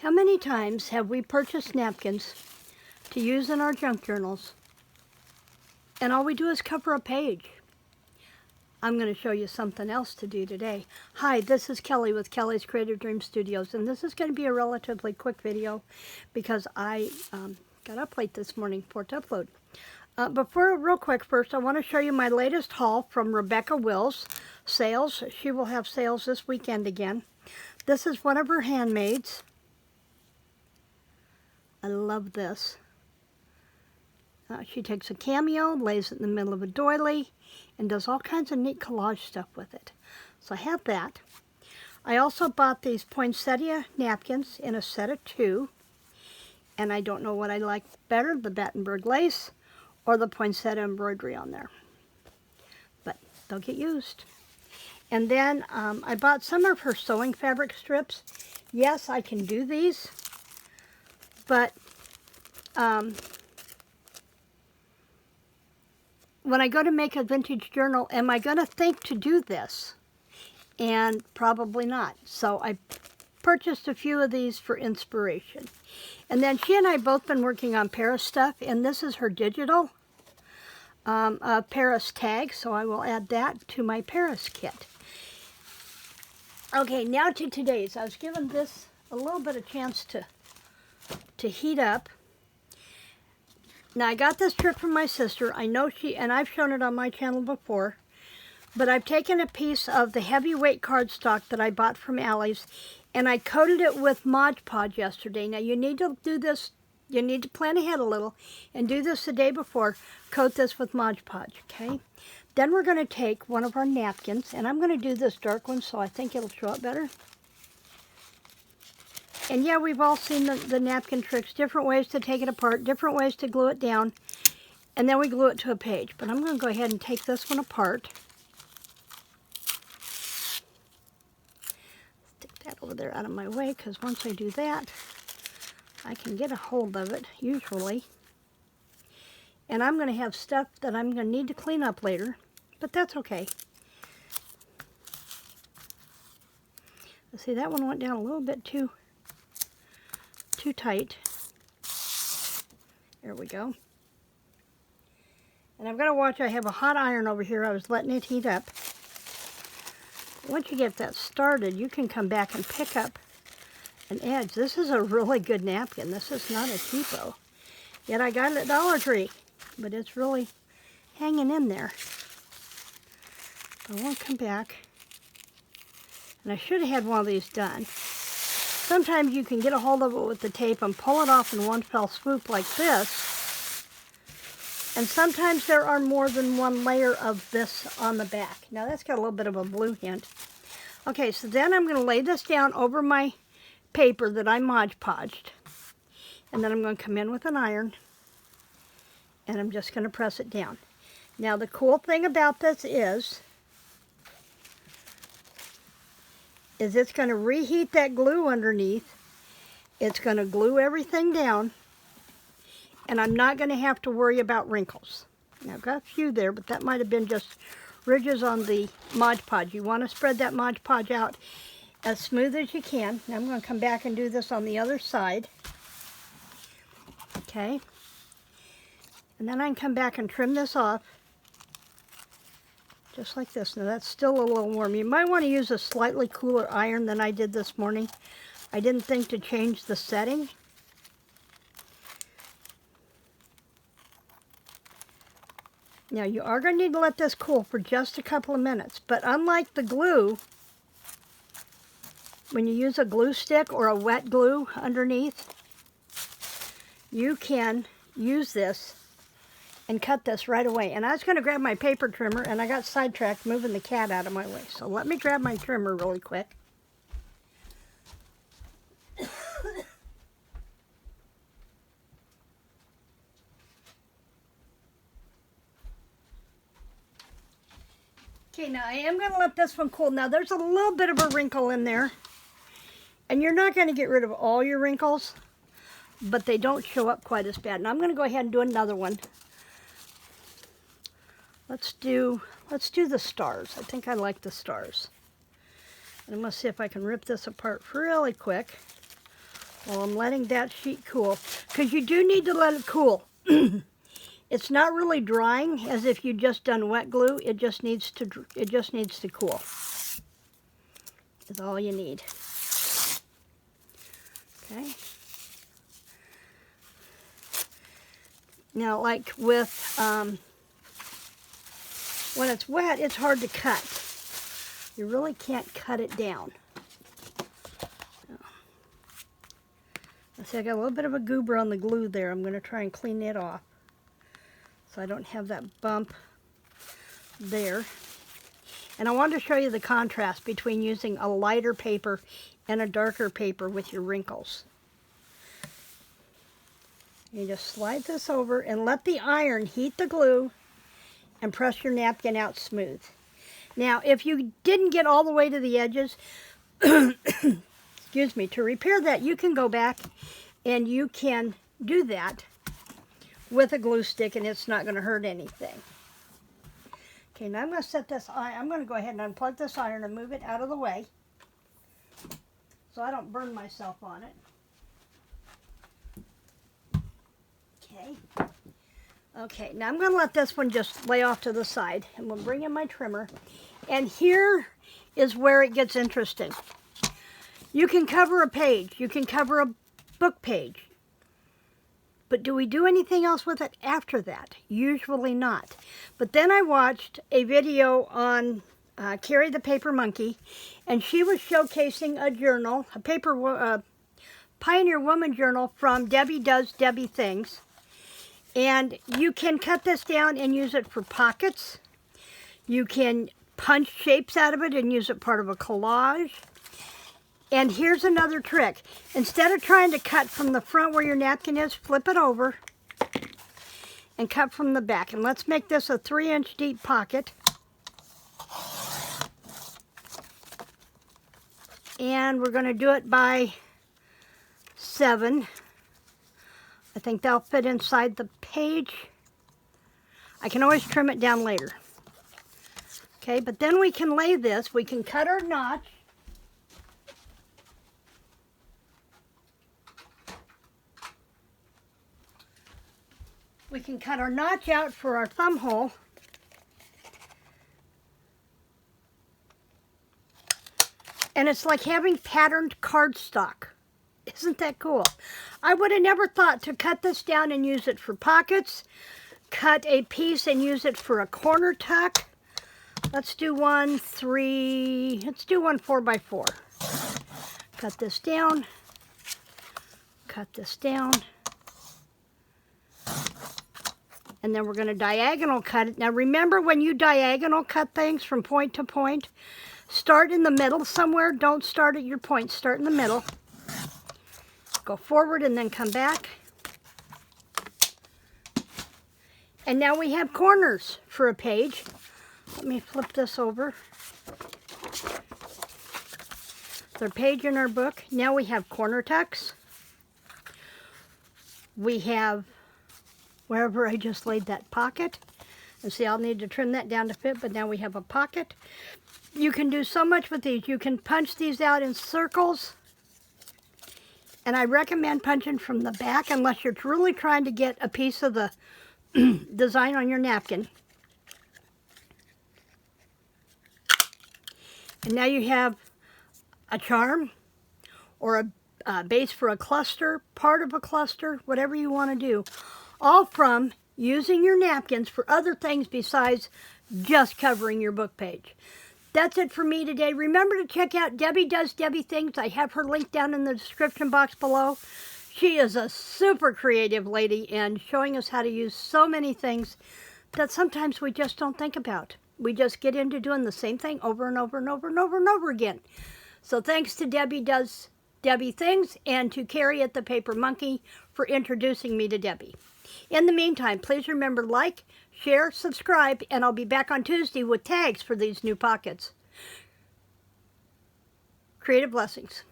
How many times have we purchased napkins to use in our junk journals, and all we do is cover a page? I'm going to show you something else to do today. Hi, this is Kelly with Kelly's Creative Dream Studios, and this is going to be a relatively quick video because I got up late this morning for it to upload. Real quick, first I want to show you my latest haul from Rebecca Will's sales. She will have sales this weekend again. This is one of her handmaids. I love this. She takes a cameo, lays it in the middle of a doily, and does all kinds of neat collage stuff with it. So I have that. I also bought these poinsettia napkins in a set of 2. And I don't know what I like better, the Battenberg lace or the poinsettia embroidery on there. But they'll get used. And then I bought some of her sewing fabric strips. Yes, I can do these. But when I go to make a vintage journal, am I going to think to do this? And probably not. So I purchased a few of these for inspiration. And then she and I both been working on Paris stuff, and this is her digital Paris tag, so I will add that to my Paris kit. Okay, now to today's. I was given this a little bit of chance to heat up. Now I got this trick from my sister. I know and I've shown it on my channel before, but I've taken a piece of the heavyweight cardstock that I bought from Allie's, and I coated it with Mod Podge yesterday. Now you need to do this, you need to plan ahead a little and do this the day before. Coat this with Mod Podge, okay? Then we're going to take one of our napkins, and I'm going to do this dark one so I think it'll show up better. And yeah, we've all seen the napkin tricks, different ways to take it apart, different ways to glue it down, and then we glue it to a page. But I'm going to go ahead and take this one apart. Stick that over there out of my way, because once I do that, I can get a hold of it, usually. And I'm going to have stuff that I'm going to need to clean up later, but that's okay. Let's see, that one went down a little bit too tight. There we go. And I've got to watch, I have a hot iron over here. I was letting it heat up. Once you get that started, you can come back and pick up an edge. This is a really good napkin. This is not a cheapo. Yet I got it at Dollar Tree, but it's really hanging in there. I won't come back. And I should have had one of these done. Sometimes you can get a hold of it with the tape and pull it off in one fell swoop like this. And sometimes there are more than one layer of this on the back. Now that's got a little bit of a blue hint. Okay, so then I'm going to lay this down over my paper that I Mod Podged. And then I'm going to come in with an iron. And I'm just going to press it down. Now the cool thing about this is it's going to reheat that glue underneath. It's going to glue everything down. And I'm not going to have to worry about wrinkles. Now I've got a few there, but that might have been just ridges on the Mod Podge. You want to spread that Mod Podge out as smooth as you can. Now I'm going to come back and do this on the other side. Okay. And then I can come back and trim this off. Just like this. Now that's still a little warm. You might want to use a slightly cooler iron than I did this morning. I didn't think to change the setting. Now you are going to need to let this cool for just a couple of minutes. But unlike the glue, when you use a glue stick or a wet glue underneath, you can use this and cut this right away. And I was going to grab my paper trimmer, and I got sidetracked moving the cat out of my way. So let me grab my trimmer really quick. Okay, now I am going to let this one cool. Now there's a little bit of a wrinkle in there. And you're not going to get rid of all your wrinkles, but they don't show up quite as bad. Now I'm going to go ahead and do another one. Let's do the stars. I think I like the stars. And I'm going to see if I can rip this apart really quick. Well, I'm letting that sheet cool, because you do need to let it cool. It's not really drying as if you just done wet glue. It just needs to cool. Is all you need. Okay. Now, like with when it's wet, it's hard to cut. You really can't cut it down. I see I got a little bit of a goober on the glue there. I'm going to try and clean it off so I don't have that bump there. And I wanted to show you the contrast between using a lighter paper and a darker paper with your wrinkles. You just slide this over and let the iron heat the glue and press your napkin out smooth. Now, if you didn't get all the way to the edges, excuse me, to repair that, you can go back and you can do that with a glue stick and it's not going to hurt anything. Okay, now I'm going to set this iron. I'm going to go ahead and unplug this iron and move it out of the way so I don't burn myself on it. Okay. Okay, now I'm going to let this one just lay off to the side and we'll bring in my trimmer. And here is where it gets interesting. You can cover a page. You can cover a book page. But do we do anything else with it after that? Usually not. But then I watched a video on Carrie the Paper Monkey, and she was showcasing a journal, a Pioneer Woman journal from Debbie Does Debbie Things. And you can cut this down and use it for pockets. You can punch shapes out of it and use it part of a collage. And here's another trick. Instead of trying to cut from the front where your napkin is, flip it over and cut from the back. And let's make this a 3-inch deep pocket. And we're going to do it by 7. I think that'll fit inside the page. I can always trim it down later. Okay, but then we can lay this. We can cut our notch. We can cut our notch out for our thumb hole. And it's like having patterned cardstock. Isn't that cool? I would have never thought to cut this down and use it for pockets. Cut a piece and use it for a corner tuck. Let's do one 4x4. Cut this down. Cut this down. And then we're going to diagonal cut it. Now remember, when you diagonal cut things from point to point, start in the middle somewhere. Don't start at your point. Start in the middle. Go forward and then come back. And now we have corners for a page. Let me flip this over. It's our page in our book. Now we have corner tucks. We have wherever I just laid that pocket. And see, I'll need to trim that down to fit, but now we have a pocket. You can do so much with these. You can punch these out in circles. And I recommend punching from the back unless you're really trying to get a piece of the design on your napkin. And now you have a charm or a base for a cluster, part of a cluster, whatever you want to do. All from using your napkins for other things besides just covering your book page. That's it for me today. Remember to check out Debbie Does Debbie Things. I have her link down in the description box below. She is a super creative lady and showing us how to use so many things that sometimes we just don't think about. We just get into doing the same thing over and over and over and over and over again. So thanks to Debbie Does Debbie Things and to Carrie at the Paper Monkey for introducing me to Debbie. In the meantime, please remember, like, share, subscribe, and I'll be back on Tuesday with tags for these new pockets. Creative blessings.